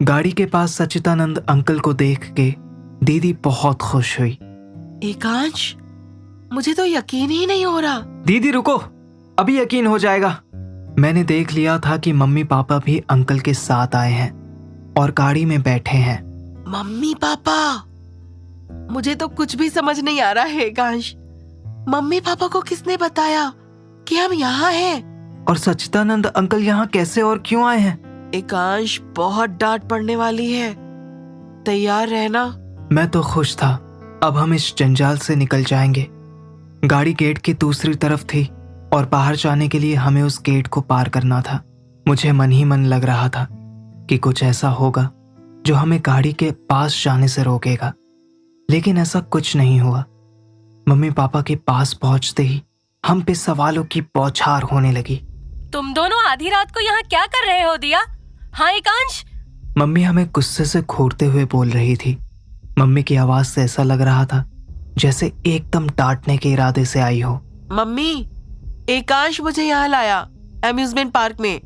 गाड़ी के पास सच्चिदानंद अंकल को देख के दीदी बहुत खुश हुई। एकांश, मुझे तो यकीन ही नहीं हो रहा। दीदी रुको, अभी यकीन हो जाएगा। मैंने देख लिया था कि मम्मी पापा भी अंकल के साथ आए हैं और गाड़ी में बैठे हैं। Mummy papa? मुझे तो कुछ भी समझ नहीं आ रहा है एकांश। मम्मी पापा को किसने बताया कि हम यहाँ हैं? और सच्चिदानंद अंकल यहाँ कैसे और क्यों आए हैं? एकांश, बहुत डांट पड़ने वाली है, तैयार रहना। मैं तो खुश था, अब हम इस जंजाल से निकल जाएंगे। गाड़ी गेट की दूसरी तरफ थी और बाहर जाने के लिए हमें उस गेट को पार करना था। मुझे मन ही मन लग रहा था कि कुछ ऐसा होगा जो हमें गाड़ी के पास जाने से रोकेगा, लेकिन ऐसा कुछ नहीं हुआ। मम्मी पापा के पास पहुंचते ही हम पे सवालों की बौछार होने लगी। तुम दोनों आधी रात को यहाँ क्या कर रहे हो दिया? हाँ एकांश? मम्मी हमें गुस्से से घूरते हुए बोल रही थी। मम्मी की आवाज से ऐसा लग रहा था जैसे एकदम डांटने के इरादे से आई हो। मम्मी, एकांश मुझे यहाँ लाया अम्यूजमेंट पार्क में।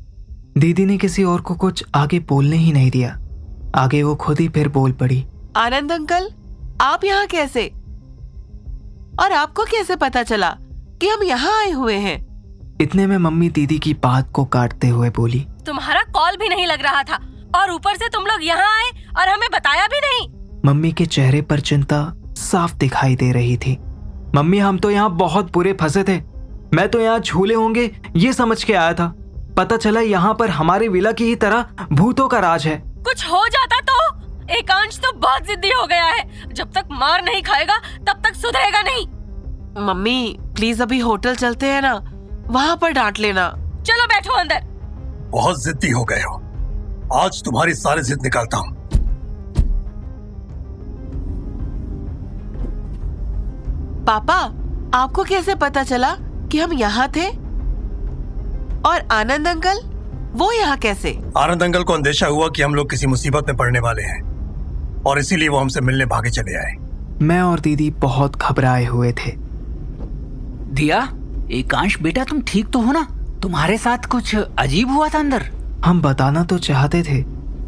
दीदी ने किसी और को कुछ आगे बोलने ही नहीं दिया। आगे वो खुद ही फिर बोल पड़ी। आनंद अंकल, आप यहाँ कैसे? और आपको कैसे पता चला कि हम यहाँ आए हुए हैं? इतने में मम्मी दीदी की बात को काटते हुए बोली, तुम्हारा कॉल भी नहीं लग रहा था और ऊपर से तुम लोग यहाँ आए और हमें बताया भी नहीं। मम्मी के चेहरे पर चिंता साफ दिखाई दे रही थी। मम्मी, हम तो यहाँ बहुत बुरे फंसे थे। मैं तो यहाँ झूले होंगे ये समझ के आया था। पता चला यहाँ पर हमारे विला की ही तरह भूतों का राज है। कुछ हो जाता तो? एकांश तो बहुत जिद्दी हो गया है, जब तक मार नहीं खाएगा तब तक सुधरेगा नहीं। मम्मी प्लीज अभी होटल चलते हैं ना, वहाँ पर डांट लेना। चलो बैठो अंदर। बहुत जिद्दी हो गए हो, आज तुम्हारी सारी जिद निकालता हूँ। पापा, आपको कैसे पता चला कि हम यहाँ थे? और आनंद अंकल, वो यहाँ कैसे? आनंद अंकल को अंदेशा हुआ कि हम लोग किसी मुसीबत में पड़ने वाले हैं और इसीलिए वो हमसे मिलने भागे चले आए। मैं और दीदी बहुत घबराए हुए थे। दिया, एकांश बेटा तुम ठीक तो हो ना? तुम्हारे साथ कुछ अजीब हुआ था अंदर? हम बताना तो चाहते थे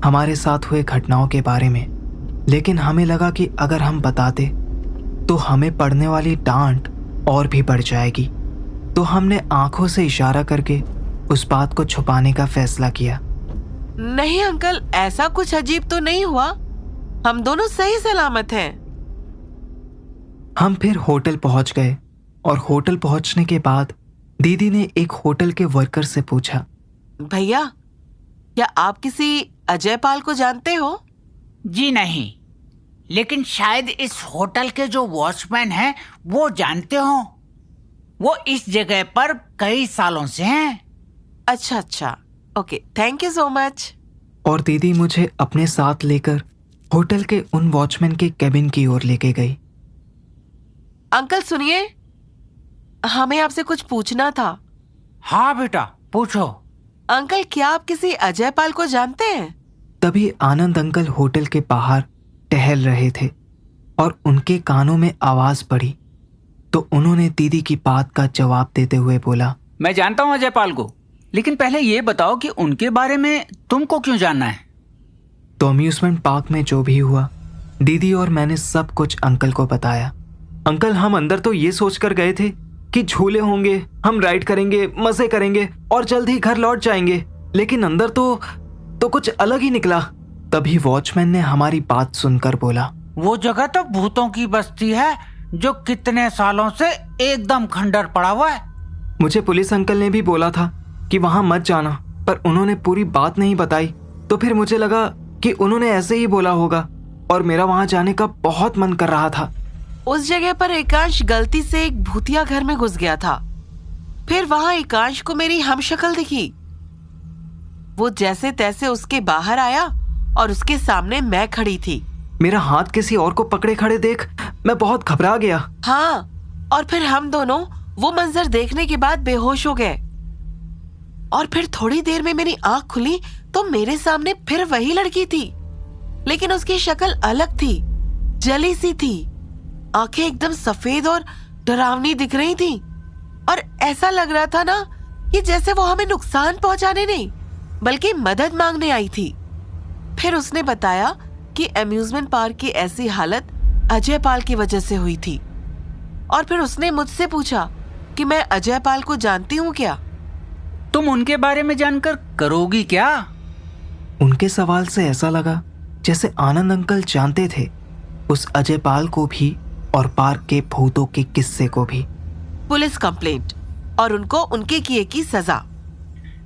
हमारे साथ हुए घटनाओं के बारे में, लेकिन हमें लगा कि अगर हम बताते तो हमें पड़ने वाली डांट और भी बढ़ जाएगी। तो हमने आंखों से इशारा करके उस बात को छुपाने का फैसला किया। नहीं अंकल, ऐसा कुछ अजीब तो नहीं हुआ, हम दोनों सही सलामत हैं। हम फिर होटल पहुंच गए और होटल पहुंचने के बाद दीदी ने एक होटल के वर्कर से पूछा, भैया क्या आप किसी अजय पाल को जानते हो? जी नहीं, लेकिन शायद इस होटल के जो वॉचमैन हैं वो जानते हो। वो इस जगह पर कई सालों से हैं। अच्छा, okay, thank you so much. और दीदी मुझे अपने साथ लेकर होटल के उन वॉचमैन के कैबिन की ओर लेके गई। अंकल सुनिए, हमें आपसे कुछ पूछना था। हाँ बेटा, पूछो। अंकल, क्या आप किसी अजय पाल को जानते हैं? तभी आनंद अंकल होटल के बाहर टहल रहे थे और उनके कानों में आवाज पड़ी, तो उन्होंने दीदी की बात का जवाब देते हुए बोला, मैं जानता हूँ अजय पाल को, लेकिन पहले ये बताओ कि उनके बारे में तुमको क्यों जानना है? तो अम्यूजमेंट पार्क में जो भी हुआ दीदी और मैंने सब कुछ अंकल को बताया। अंकल, हम अंदर तो ये सोचकर गए थे कि झूले होंगे, हम राइड करेंगे, मजे करेंगे और जल्द ही घर लौट जाएंगे, लेकिन अंदर तो कुछ अलग ही निकला। तभी वॉचमैन ने हमारी बात सुनकर बोला, वो जगह तो भूतों की बस्ती है जो कितने सालों से एकदम खंडर पड़ा हुआ है। मुझे पुलिस अंकल ने भी बोला था कि वहां मत जाना, पर उन्होंने पूरी बात नहीं बताई। तो फिर मुझे लगा कि उन्होंने ऐसे ही बोला होगा और मेरा वहां जाने का बहुत मन कर रहा था। उस जगह पर एकांश गलती से एक भूतिया घर में घुस गया था। फिर वहां एकांश को मेरी हमशक्ल दिखी। वो जैसे तैसे उसके बाहर आया और उसके सामने मैं खड़ी थी। मेरा हाथ किसी और को पकड़े खड़े देख मैं बहुत घबरा गया। हाँ, और फिर हम दोनों वो मंजर देखने के बाद बेहोश हो गए। और फिर थोड़ी देर में मेरी आंख खुली तो मेरे सामने फिर वही लड़की थी, लेकिन उसकी शक्ल अलग थी, जली सी थी। आंखें एकदम सफेद और डरावनी दिख रही थी और ऐसा लग रहा था ना कि जैसे वो हमें नुकसान पहुंचाने नहीं बल्कि मदद मांगने आई थी। फिर उसने बताया कि अम्यूजमेंट पार्क की ऐसी हालत अजय पाल की वजह से हुई थी। और फिर उसने मुझसे पूछा कि मैं अजय पाल को जानती हूँ क्या। तुम उनके बारे में जानकर करोगी क्या? उनके सवाल से ऐसा लगा जैसे आनंद अंकल जानते थे उस अजय पाल को भी और पार्क के भूतों के किस्से को भी। पुलिस कंप्लेंट और उनको उनके किए की सजा।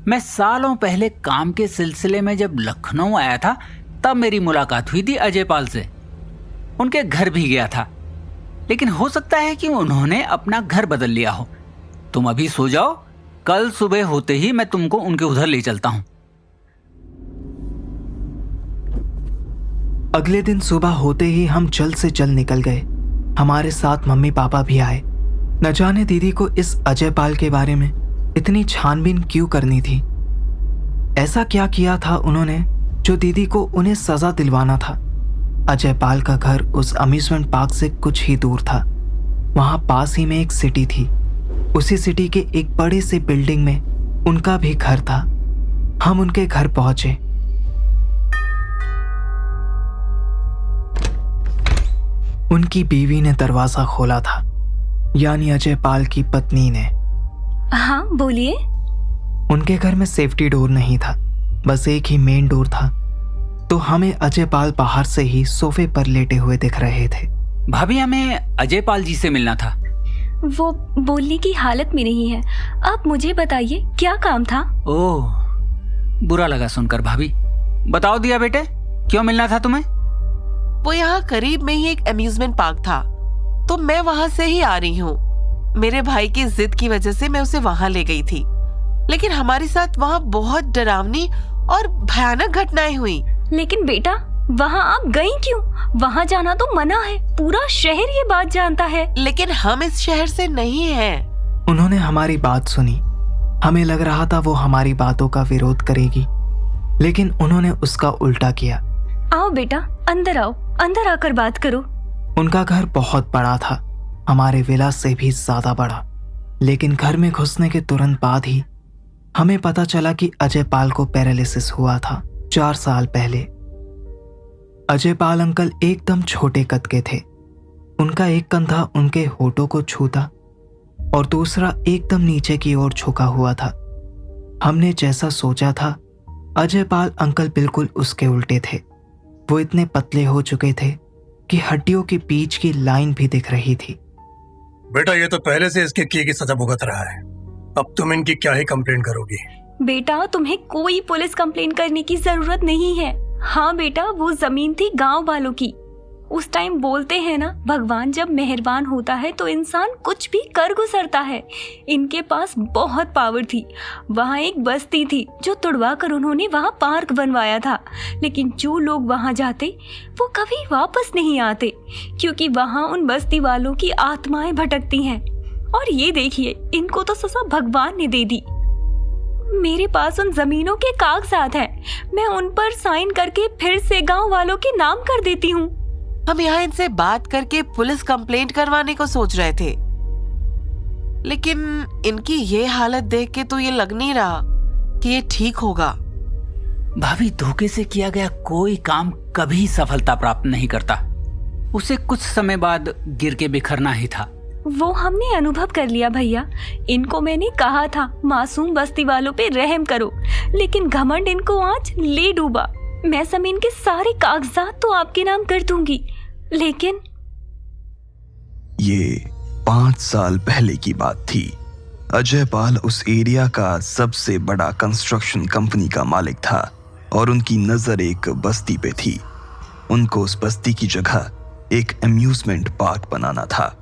मैं सालों पहले काम के सिलसिले में जब लखनऊ आया था तब मेरी मुलाकात हुई थी अजय पाल से। उनके घर भी गया था, लेकिन हो सकता है कि उन्होंने अपना घर बदल लिया हो। तुम अभी सो जाओ, कल सुबह होते ही मैं तुमको उनके उधर ले चलता हूं। अगले दिन सुबह होते ही हम जल्द से जल्द निकल गए। हमारे साथ मम्मी पापा भी आए। न जाने दीदी को इस अजय पाल के बारे में इतनी छानबीन क्यों करनी थी। ऐसा क्या किया था उन्होंने जो दीदी को उन्हें सजा दिलवाना था। अजय पाल का घर उस अम्यूजमेंट पार्क से कुछ ही दूर था। वहां पास ही में एक सिटी थी। उसी सिटी के एक बड़े से बिल्डिंग में उनका भी घर था। हम उनके घर पहुंचे। उनकी बीवी ने दरवाजा खोला था, यानी अजय पाल की पत्नी ने। हाँ बोलिए। उनके घर में सेफ्टी डोर नहीं था, बस एक ही मेन डोर था। तो हमें अजय पाल बाहर से ही सोफे पर लेटे हुए दिख रहे थे। भाभी, हमें अजय पाल जी से मिलना था। वो बोलने की हालत में नहीं है। आप मुझे बताइए क्या काम था? ओह, बुरा लगा सुनकर भाभी। बताओ दिया बेटे, क्यों मिलना था तुम्हें? वो यहाँ करीब में ही एक अम्यूजमेंट पार्क था, तो मैं वहाँ से ही आ रही हूँ। मेरे भाई की जिद की वजह से मैं उसे वहाँ ले गई थी, लेकिन हमारे साथ वहाँ बहुत डरावनी और भयानक घटनाएं हुई। लेकिन बेटा, वहाँ आप गई क्यों? वहाँ जाना तो मना है, पूरा शहर ये बात जानता है। लेकिन हम इस शहर से नहीं हैं। उन्होंने हमारी बात सुनी। हमें लग रहा था वो हमारी बातों का विरोध करेगी, लेकिन उन्होंने उसका उल्टा किया। आओ बेटा, अंदर आओ, अंदर आकर बात करो। उनका घर बहुत बड़ा था, हमारे विला से भी ज्यादा बड़ा। लेकिन घर में घुसने के तुरंत बाद ही हमें पता चला कि अजय पाल को पैरालिसिस हुआ था 4 साल पहले। अजय पाल अंकल एकदम छोटे कद के थे। उनका एक कंधा उनके होठों को छूता और दूसरा एकदम नीचे की ओर झुका हुआ था। हमने जैसा सोचा था, अजय पाल अंकल बिल्कुल उसके उल्टे थे। वो इतने पतले हो चुके थे कि हड्डियों के बीच की लाइन भी दिख रही थी। बेटा, ये तो पहले से इसके किए की सजा भुगत रहा है। अब तुम इनकी क्या ही कंप्लेन करोगी? बेटा, तुम्हें कोई पुलिस कंप्लेन करने की जरूरत नहीं है। हाँ बेटा, वो जमीन थी गांव वालों की। उस टाइम बोलते हैं ना, भगवान जब मेहरबान होता है तो इंसान कुछ भी कर गुजरता है। इनके पास बहुत पावर थी। वहाँ एक बस्ती थी जो तुड़वा कर उन्होंने वहाँ पार्क बनवाया था। लेकिन जो लोग वहाँ जाते वो कभी वापस नहीं आते, क्योंकि वहाँ उन बस्ती वालों की आत्माएं भटकती हैं। और ये देखिए, इनको तो सजा भगवान ने दे दी। मेरे पास उन जमीनों के कागजात हैं। मैं उन पर साइन करके फिर से गांव वालों के नाम कर देती हूँ। हम यहाँ इनसे बात करके पुलिस कंप्लेंट करवाने को सोच रहे थे, लेकिन इनकी ये हालत देख के तो ये लग नहीं रहा कि ये ठीक होगा। भाभी, धोखे से किया गया कोई काम कभी सफलता प्राप्त नहीं करता। उसे कुछ समय बाद गिर के बिखरना ही था। वो हमने अनुभव कर लिया भैया। इनको मैंने कहा था मासूम बस्ती वालों पे रहम करो, लेकिन घमंड इनको आज ले डूबा। मैं जमीन के सारे कागजात तो आपके नाम कर दूंगी, लेकिन ये 5 साल पहले की बात थी। अजय पाल उस एरिया का सबसे बड़ा कंस्ट्रक्शन कंपनी का मालिक था और उनकी नजर एक बस्ती पे थी। उनको उस बस्ती की जगह एक अम्यूजमेंट पार्क बनाना था।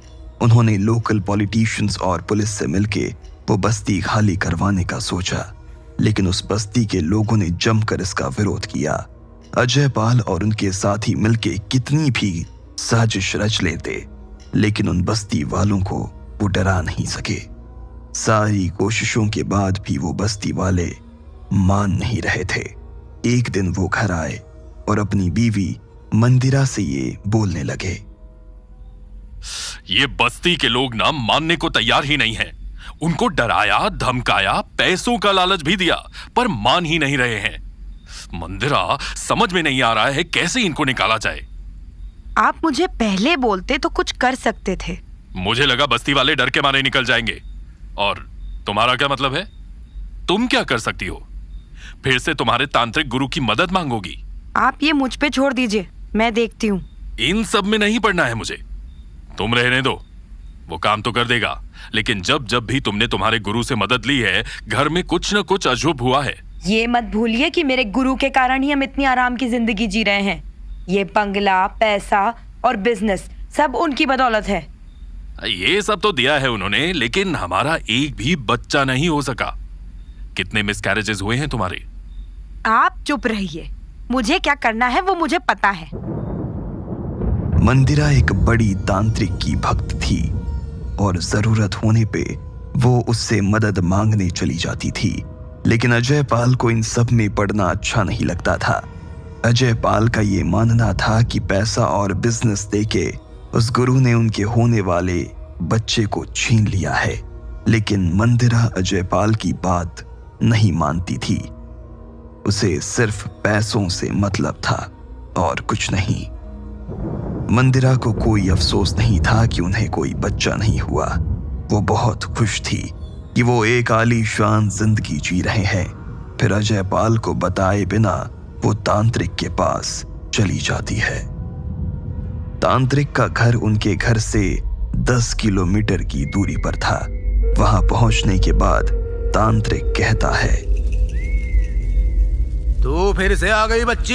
उन्होंने लोकल पॉलिटिशियंस और पुलिस से मिलके वो बस्ती खाली करवाने का सोचा, लेकिन उस बस्ती के लोगों ने जमकर इसका विरोध किया। अजय पाल और उनके साथी मिलके कितनी भी साजिश रच लेते, लेकिन उन बस्ती वालों को वो डरा नहीं सके। सारी कोशिशों के बाद भी वो बस्ती वाले मान नहीं रहे थे। एक दिन वो घर आए और अपनी बीवी मंदिरा से ये बोलने लगे, ये बस्ती के लोग ना मानने को तैयार ही नहीं हैं। उनको डराया, धमकाया, पैसों का लालच भी दिया, पर मान ही नहीं रहे हैं। मंदिरा, समझ में नहीं आ रहा है कैसे इनको निकाला जाए। आप मुझे पहले बोलते तो कुछ कर सकते थे। मुझे लगा बस्ती वाले डर के मारे निकल जाएंगे। और तुम्हारा क्या मतलब है? तुम क्या कर सकती हो? फिर से तुम्हारे तांत्रिक गुरु की मदद मांगोगी? आप ये मुझ पे छोड़ दीजिए, मैं देखती हूँ। इन सब में नहीं पड़ना है मुझे, तुम रहने दो, वो काम तो कर देगा। लेकिन जब जब भी तुमने तुम्हारे गुरु से मदद ली है, घर में कुछ न कुछ अशुभ हुआ है। ये मत भूलिए कि मेरे गुरु के कारण ही हम इतनी आराम की जिंदगी जी रहे हैं। ये बंगला, पैसा और बिजनेस सब उनकी बदौलत है। ये सब तो दिया है उन्होंने, लेकिन हमारा एक भी बच्चा नहीं हो सका। कितने मिसकैरेजेस हुए हैं तुम्हारे? आप चुप रहिए, मुझे क्या करना है वो मुझे पता है। मंदिरा एक बड़ी तांत्रिक की भक्त थी और जरूरत होने पे वो उससे मदद मांगने चली जाती थी। लेकिन अजय पाल को इन सब में पड़ना अच्छा नहीं लगता था। अजय पाल का ये मानना था कि पैसा और बिजनेस देके उस गुरु ने उनके होने वाले बच्चे को छीन लिया है। लेकिन मंदिरा अजय पाल की बात नहीं मानती थी। उसे सिर्फ पैसों से मतलब था और कुछ नहीं। मंदिरा को कोई अफसोस नहीं था कि उन्हें कोई बच्चा नहीं हुआ। वो बहुत खुश थी कि वो एक आलीशान जिंदगी जी रहे हैं। फिर अजय पाल को बताए बिना वो तांत्रिक के पास चली जाती है। तांत्रिक का घर उनके घर से 10 किलोमीटर की दूरी पर था। वहां पहुंचने के बाद तांत्रिक कहता है, तू फिर से आ गई बच्ची,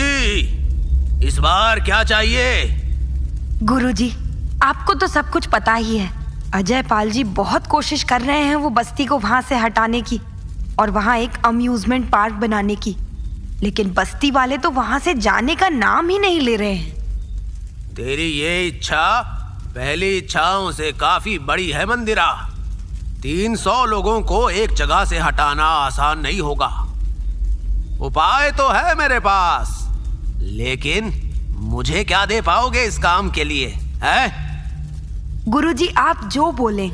इस बार क्या चाहिए? गुरुजी, आपको तो सब कुछ पता ही है। अजय पाल जी बहुत कोशिश कर रहे हैं वो बस्ती को वहां से हटाने की और वहां एक अम्यूजमेंट पार्क बनाने की, लेकिन बस्ती वाले तो वहां से जाने का नाम ही नहीं ले रहे हैं। तेरी ये इच्छा पहली इच्छाओं से काफी बड़ी है मंदिरा। 300 लोगों को एक जगह से हटाना आसान नहीं होगा। उपाय तो है मेरे पास, लेकिन मुझे क्या दे पाओगे इस काम के लिए, हैं? गुरुजी, आप जो बोलें,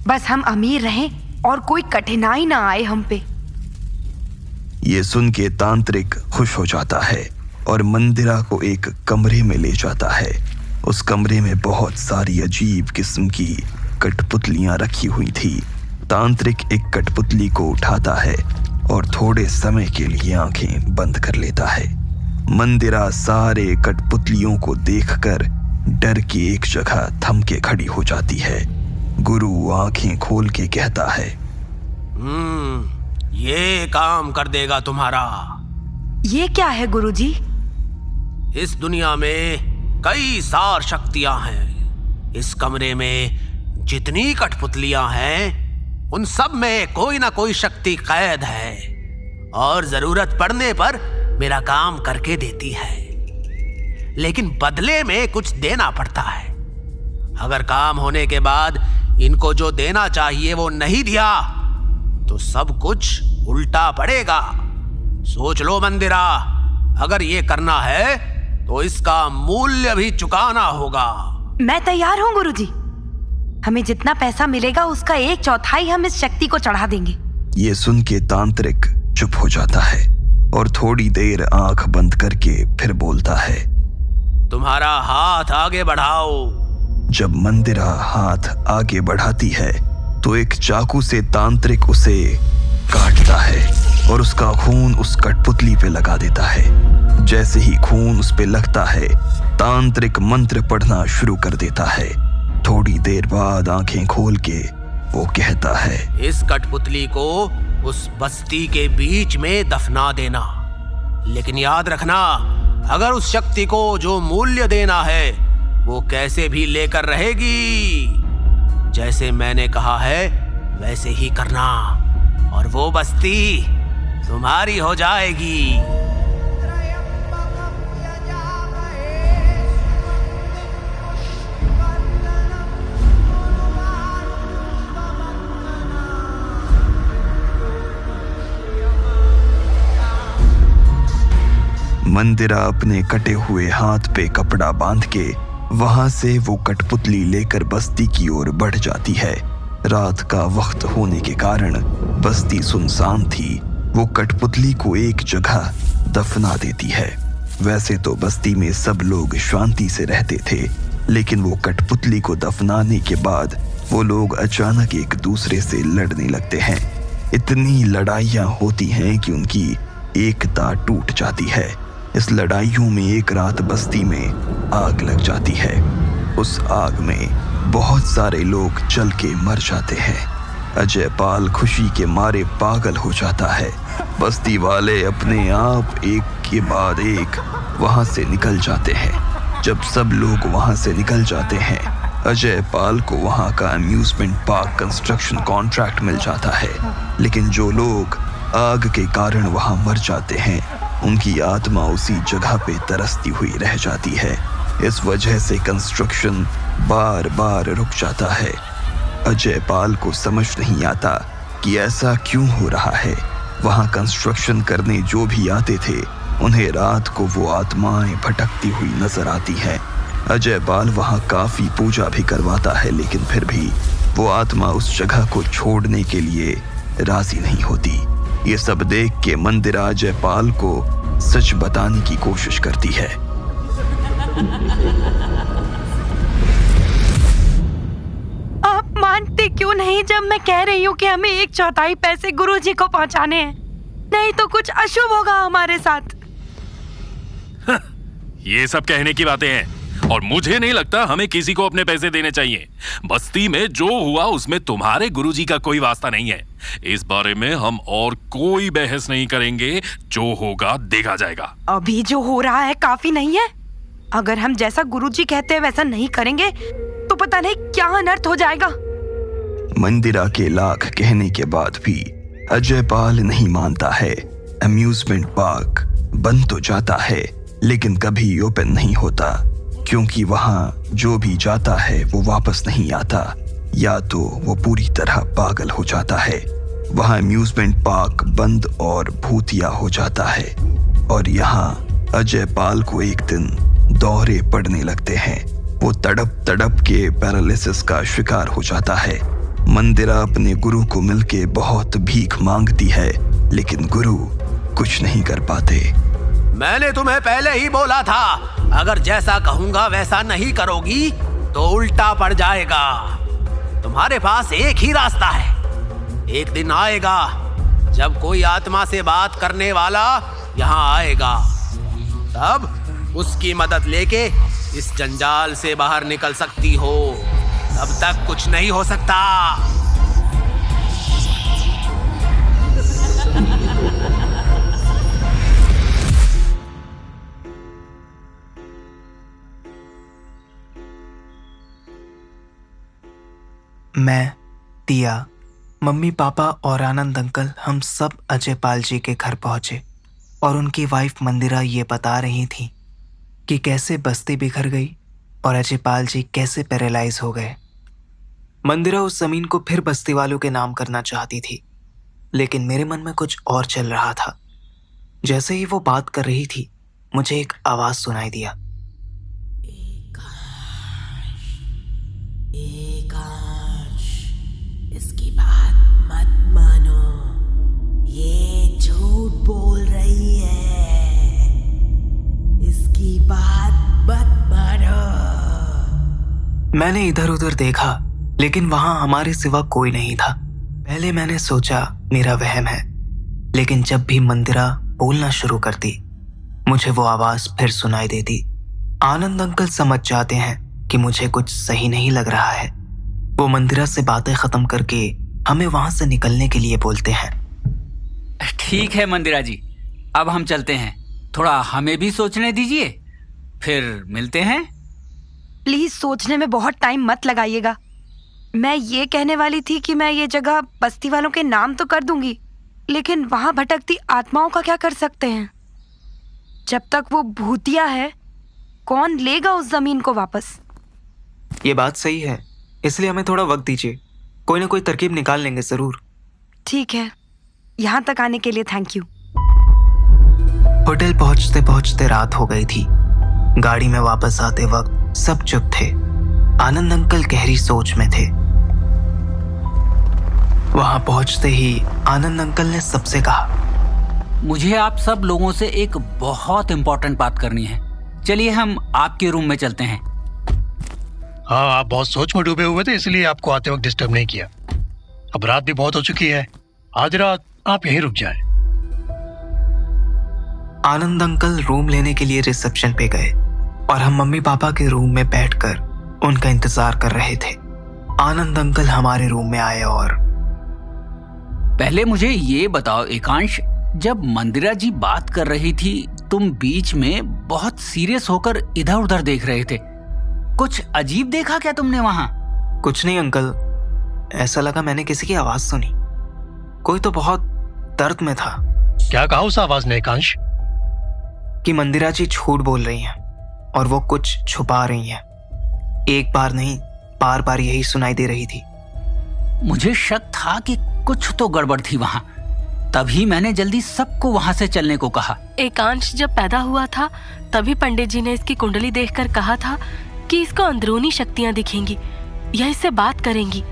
बस हम अमीर रहें और कोई कठिनाई ना आए हम पे। ये सुन के तांत्रिक खुश हो जाता है और मंदिरा को एक कमरे में ले जाता है। उस कमरे में बहुत सारी अजीब किस्म की कठपुतलियां रखी हुई थी। तांत्रिक एक कठपुतली को उठाता है और थोड़े समय के लिए आंखें बंद कर लेता है। मंदिरा सारे कठपुतलियों को देखकर डर के एक जगह थम के खड़ी हो जाती है। गुरु आंखें खोल के कहता है, ये काम कर देगा तुम्हारा। ये क्या है गुरुजी? इस दुनिया में कई सार शक्तियां हैं। इस कमरे में जितनी कठपुतलियां हैं, उन सब में कोई ना कोई शक्ति कैद है और जरूरत पड़ने पर मेरा काम करके देती है, लेकिन बदले में कुछ देना पड़ता है। अगर काम होने के बाद इनको जो देना चाहिए वो नहीं दिया तो सब कुछ उल्टा पड़ेगा। सोच लो मंदिरा, अगर ये करना है तो इसका मूल्य भी चुकाना होगा। मैं तैयार हूँ गुरुजी। हमें जितना पैसा मिलेगा उसका 1/4 हम इस शक्ति को चढ़ा देंगे। ये सुन के तांत्रिक चुप हो जाता है और थोड़ी देर आंख बंद करके फिर बोलता है, तुम्हारा हाथ आगे बढ़ाओ। जब मंदिरा हाथ आगे बढ़ाती है तो एक चाकू से तांत्रिक उसे काटता है और उसका खून उस कठपुतली पे लगा देता है। जैसे ही खून उस पे लगता है, तांत्रिक मंत्र पढ़ना शुरू कर देता है। थोड़ी देर बाद आंखें खोल के वो कहता है, इस कठपुतली को उस बस्ती के बीच में दफना देना, लेकिन याद रखना, अगर उस शक्ति को जो मूल्य देना है वो कैसे भी लेकर रहेगी। जैसे मैंने कहा है वैसे ही करना और वो बस्ती तुम्हारी हो जाएगी। मंदिरा अपने कटे हुए हाथ पे कपड़ा बांध के वहां से वो कठपुतली लेकर बस्ती की ओर बढ़ जाती है। रात का वक्त होने के कारण बस्ती सुनसान थी। वो कठपुतली को एक जगह दफना देती है। वैसे तो बस्ती में सब लोग शांति से रहते थे, लेकिन वो कठपुतली को दफनाने के बाद वो लोग अचानक एक दूसरे से लड़ने लगते हैं। इतनी लड़ाइयाँ होती हैं कि उनकी एकता टूट जाती है। इस लड़ाइयों में एक रात बस्ती में आग लग जाती है। उस आग में बहुत सारे लोग जल के मर जाते हैं। अजय पाल खुशी के मारे पागल हो जाता है। बस्ती वाले अपने आप एक के बाद एक वहां से निकल जाते हैं। जब सब लोग वहां से निकल जाते हैं, अजय पाल को वहां का अम्यूजमेंट पार्क कंस्ट्रक्शन कॉन्ट्रैक्ट मिल जाता है। लेकिन जो लोग आग के कारण वहां मर जाते हैं, उनकी आत्मा उसी जगह पे तरसती हुई रह जाती है। इस वजह से कंस्ट्रक्शन बार बार रुक जाता है। अजय पाल को समझ नहीं आता कि ऐसा क्यों हो रहा है। वहां कंस्ट्रक्शन करने जो भी आते थे, उन्हें रात को वो आत्माएं भटकती हुई नजर आती हैं। अजय पाल वहां काफी पूजा भी करवाता है, लेकिन फिर भी वो आत्मा उस जगह को छोड़ने के लिए राजी नहीं होती। ये सब देख के मंदिरा अजय पाल को सच बताने की कोशिश करती है। आप मानते क्यों नहीं जब मैं कह रही हूँ कि हमें 1/4 पैसे गुरुजी को पहुँचाने हैं? नहीं तो कुछ अशुभ होगा हमारे साथ। ये सब कहने की बातें हैं, और मुझे नहीं लगता हमें किसी को अपने पैसे देने चाहिए। बस्ती में जो हुआ उसमें तुम्हारे गुरुजी का कोई वास्ता नहीं है। इस बारे में हम और कोई बहस नहीं करेंगे। जो होगा देखा जाएगा। अभी जो हो रहा है काफी नहीं है? अगर हम जैसा गुरुजी कहते हैं वैसा नहीं करेंगे तो पता नहीं क्या अनर्थ हो जाएगा। मंदिरा के लाख कहने के बाद भी अजय पाल नहीं मानता है। अम्यूजमेंट पार्क बंद तो जाता है, लेकिन कभी ओपन नहीं होता, क्योंकि वहां जो भी जाता है वो वापस नहीं आता, या तो वो पूरी तरह पागल हो जाता है। वहां अम्यूजमेंट पार्क बंद और भूतिया हो जाता है। और यहाँ अजय पाल को एक दिन दौरे पड़ने लगते हैं। वो तड़प तड़प के पैरालिसिस का शिकार हो जाता है। मंदिरा अपने गुरु को मिलके बहुत भीख मांगती है, लेकिन गुरु कुछ नहीं कर पाते। मैंने तुम्हें पहले ही बोला था, अगर जैसा कहूंगा वैसा नहीं करोगी तो उल्टा पड़ जाएगा। तुम्हारे पास एक ही रास्ता है। एक दिन आएगा जब कोई आत्मा से बात करने वाला यहाँ आएगा, तब उसकी मदद लेके इस जंजाल से बाहर निकल सकती हो। तब तक कुछ नहीं हो सकता। मैं, तिया, मम्मी पापा और आनंद अंकल हम सब अजय पाल जी के घर पहुंचे और उनकी वाइफ मंदिरा ये बता रही थी कि कैसे बस्ती बिखर गई और अजय पाल जी कैसे पैरालाइज हो गए। मंदिरा उस जमीन को फिर बस्ती वालों के नाम करना चाहती थी, लेकिन मेरे मन में कुछ और चल रहा था। जैसे ही वो बात कर रही थी, मुझे एक आवाज सुनाई दिया। इसकी बात मत मानो, ये झूठ बोल रही है। इसकी बात मत मानो। मैंने इधर उधर देखा, लेकिन वहां हमारे सिवा कोई नहीं था। पहले मैंने सोचा मेरा वहम है, लेकिन जब भी मंदिरा बोलना शुरू करती, मुझे वो आवाज फिर सुनाई देती। आनंद अंकल समझ जाते हैं कि मुझे कुछ सही नहीं लग रहा है। वो मंदिरा से बातें खत्म करके हमें वहां से निकलने के लिए बोलते हैं। ठीक है मंदिरा जी, अब हम चलते हैं। थोड़ा हमें भी सोचने दीजिए, फिर मिलते हैं। प्लीज सोचने में बहुत टाइम मत लगाइएगा। मैं ये कहने वाली थी कि मैं ये जगह बस्ती वालों के नाम तो कर दूंगी, लेकिन वहां भटकती आत्माओं का क्या कर सकते हैं? जब तक वो भूतिया है, कौन लेगा उस जमीन को वापस? ये बात सही है, इसलिए हमें थोड़ा वक्त दीजिए। कोई ना कोई तरकीब निकाल लेंगे जरूर। ठीक है, यहाँ तक आने के लिए थैंक यू। होटल पहुंचते पहुंचते रात हो गई थी। गाड़ी में वापस आते वक्त सब चुप थे। आनंद अंकल गहरी सोच में थे। वहां पहुंचते ही आनंद अंकल ने सबसे कहा, मुझे आप सब लोगों से एक बहुत इंपॉर्टेंट बात करनी है। चलिए हम आपके रूम में चलते हैं। हाँ, आप बहुत सोच में डूबे हुए थे, इसलिए आपको आते वक्त डिस्टर्ब नहीं किया। अब रात भी बहुत हो चुकी है, आज रात आप यहीं रुक जाएं। आनंद अंकल रूम लेने के लिए रिसेप्शन पे गए और हम मम्मी पापा के रूम में बैठकर उनका इंतजार कर रहे थे। आनंद अंकल हमारे रूम में आए और पहले मुझे ये बताओ एकांश, जब मंदिरा जी बात कर रही थी तुम बीच में बहुत सीरियस होकर इधर उधर देख रहे थे, कुछ अजीब देखा क्या तुमने वहां? कुछ नहीं अंकल, ऐसा लगा मैंने किसी की आवाज सुनी। कोई तो बहुत दर्द में था। क्या कहा उस आवाज ने एकांश? कि मंदिरा जी झूठ बोल रही हैं और वो कुछ छुपा रही हैं। एक बार नहीं, बार बार यही सुनाई दे रही थी। मुझे शक था कि कुछ तो गड़बड़ थी वहां, तभी मैंने जल्दी सबको वहां से चलने को कहा। एकांश जब पैदा हुआ था तभी पंडित जी ने इसकी कुंडली देखकर कहा था कि इसको अंदरूनी शक्तियां दिखेंगी या इससे बात करेंगी,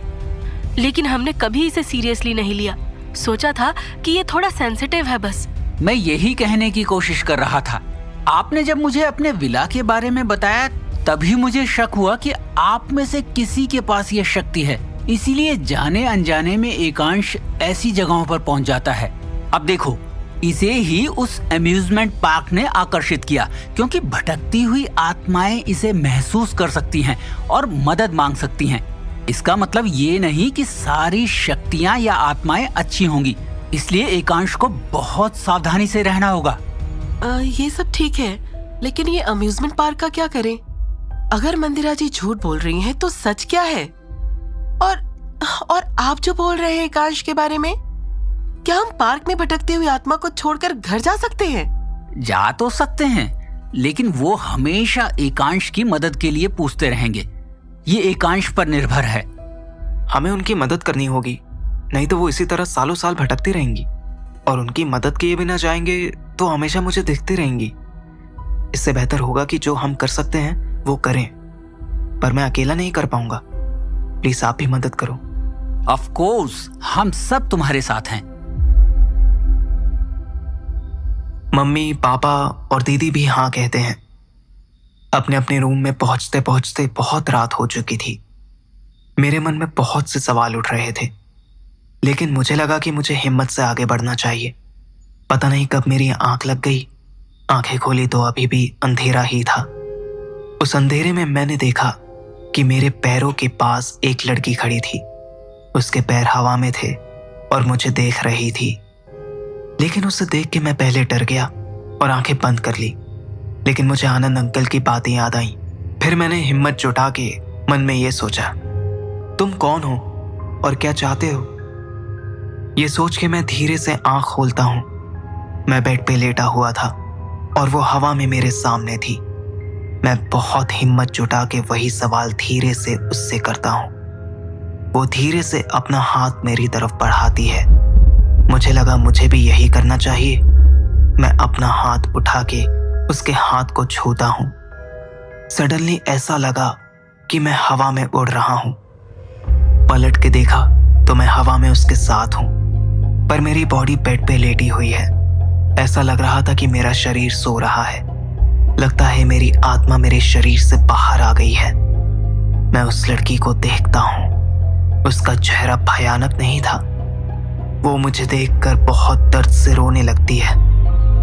लेकिन हमने कभी इसे सीरियसली नहीं लिया। सोचा था कि ये थोड़ा सेंसिटिव है बस। मैं यही कहने की कोशिश कर रहा था। आपने जब मुझे अपने विला के बारे में बताया तभी मुझे शक हुआ कि आप में से किसी के पास ये शक्ति है, इसीलिए जाने अनजाने में एकांश ऐसी जगहों पर पहुंच जाता है। अब देखो, इसे ही उस अम्यूजमेंट पार्क ने आकर्षित किया क्योंकि भटकती हुई आत्माएं इसे महसूस कर सकती हैं और मदद मांग सकती हैं। इसका मतलब ये नहीं कि सारी शक्तियां या आत्माएं अच्छी होंगी, इसलिए एकांश को बहुत सावधानी से रहना होगा। ये सब ठीक है, लेकिन ये अम्यूजमेंट पार्क का क्या करें? अगर मंदिरा जी झूठ बोल रही हैं तो सच क्या है? और आप जो बोल रहे हैं एकांश के बारे में, क्या हम पार्क में भटकती हुई आत्मा को छोड़कर घर जा सकते हैं? जा तो सकते हैं, लेकिन वो हमेशा एकांश की मदद के लिए पूछते रहेंगे। ये एकांश पर निर्भर है। हमें उनकी मदद करनी होगी, नहीं तो वो इसी तरह सालों साल भटकती रहेंगी और उनकी मदद किए बिना जाएंगे तो हमेशा मुझे दिखती रहेंगी। इससे बेहतर होगा कि जो हम कर सकते हैं वो करें, पर मैं अकेला नहीं कर पाऊंगा। प्लीज आप भी मदद करो। ऑफ कोर्स, हम सब तुम्हारे साथ हैं। मम्मी, पापा और दीदी भी हाँ कहते हैं। अपने अपने रूम में पहुंचते पहुंचते बहुत रात हो चुकी थी। मेरे मन में बहुत से सवाल उठ रहे थे, लेकिन मुझे लगा कि मुझे हिम्मत से आगे बढ़ना चाहिए। पता नहीं कब मेरी आंख लग गई। आंखें खोली तो अभी भी अंधेरा ही था। उस अंधेरे में मैंने देखा कि मेरे पैरों के पास एक लड़की खड़ी थी। उसके पैर हवा में थे और मुझे देख रही थी, लेकिन उसे देख के मैं पहले डर गया और आंखें बंद कर ली। लेकिन मुझे आनंद अंकल की बातें याद आई। फिर मैंने हिम्मत जुटा के मन में ये सोचा, तुम कौन हो और क्या चाहते हो? ये सोच के मैं धीरे से आंख खोलता हूं। मैं बेड पे लेटा हुआ था और वो हवा में मेरे सामने थी। मैं बहुत हिम्मत जुटा के वही सवाल धीरे से उससे करता हूं। वो धीरे से अपना हाथ मेरी तरफ बढ़ाती है। मुझे लगा मुझे भी यही करना चाहिए। मैं अपना हाथ उठा के उसके हाथ को छूता हूं। सडनली ऐसा लगा कि मैं हवा में उड़ रहा हूं। पलट के देखा तो मैं हवा में उसके साथ हूं, पर मेरी बॉडी बेड पे लेटी हुई है। ऐसा लग रहा था कि मेरा शरीर सो रहा है। लगता है मेरी आत्मा मेरे शरीर से बाहर आ गई है। मैं उस लड़की को देखता हूं। उसका चेहरा भयानक नहीं था। वो मुझे देखकर बहुत दर्द से रोने लगती है।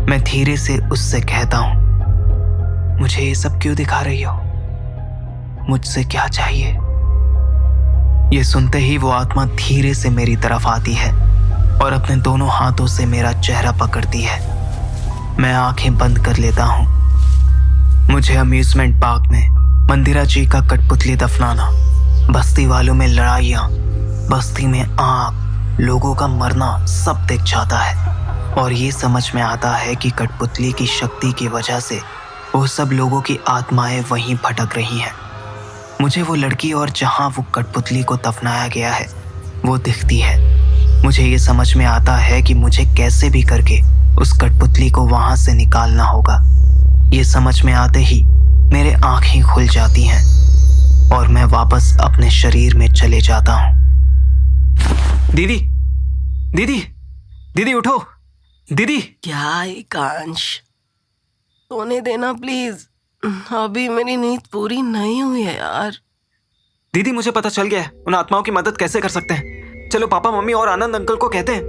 मैं धीरे से उससे कहता हूं, मुझे ये सब क्यों दिखा रही हो? मुझसे क्या चाहिए? ये सुनते ही वो आत्मा धीरे से मेरी तरफ आती है और अपने दोनों हाथों से मेरा चेहरा पकड़ती है। मैं आंखें बंद कर लेता हूं। मुझे अम्यूजमेंट पार्क में मंदिरा जी का कठपुतली दफनाना, बस्ती वालों में लड़ाइयां, बस्ती में आग, लोगों का मरना सब दिख जाता है और ये समझ में आता है कि कठपुतली की शक्ति की वजह से वो सब लोगों की आत्माएं वहीं भटक रही हैं। मुझे वो लड़की और जहां वो कठपुतली को दफनाया गया है वो दिखती है। मुझे ये समझ में आता है कि मुझे कैसे भी करके उस कठपुतली को वहां से निकालना होगा। ये समझ में आते ही मेरे आंखें खुल जाती हैं और मैं वापस अपने शरीर में चले जाता हूं। दीदी, दीदी, दीदी उठो, दीदी, क्या एकांश, सोने देना प्लीज, अभी मेरी नींद पूरी नहीं हुई है यार। दीदी मुझे पता चल गया है उन आत्माओं की मदद कैसे कर सकते हैं। चलो पापा मम्मी और आनंद अंकल को कहते हैं।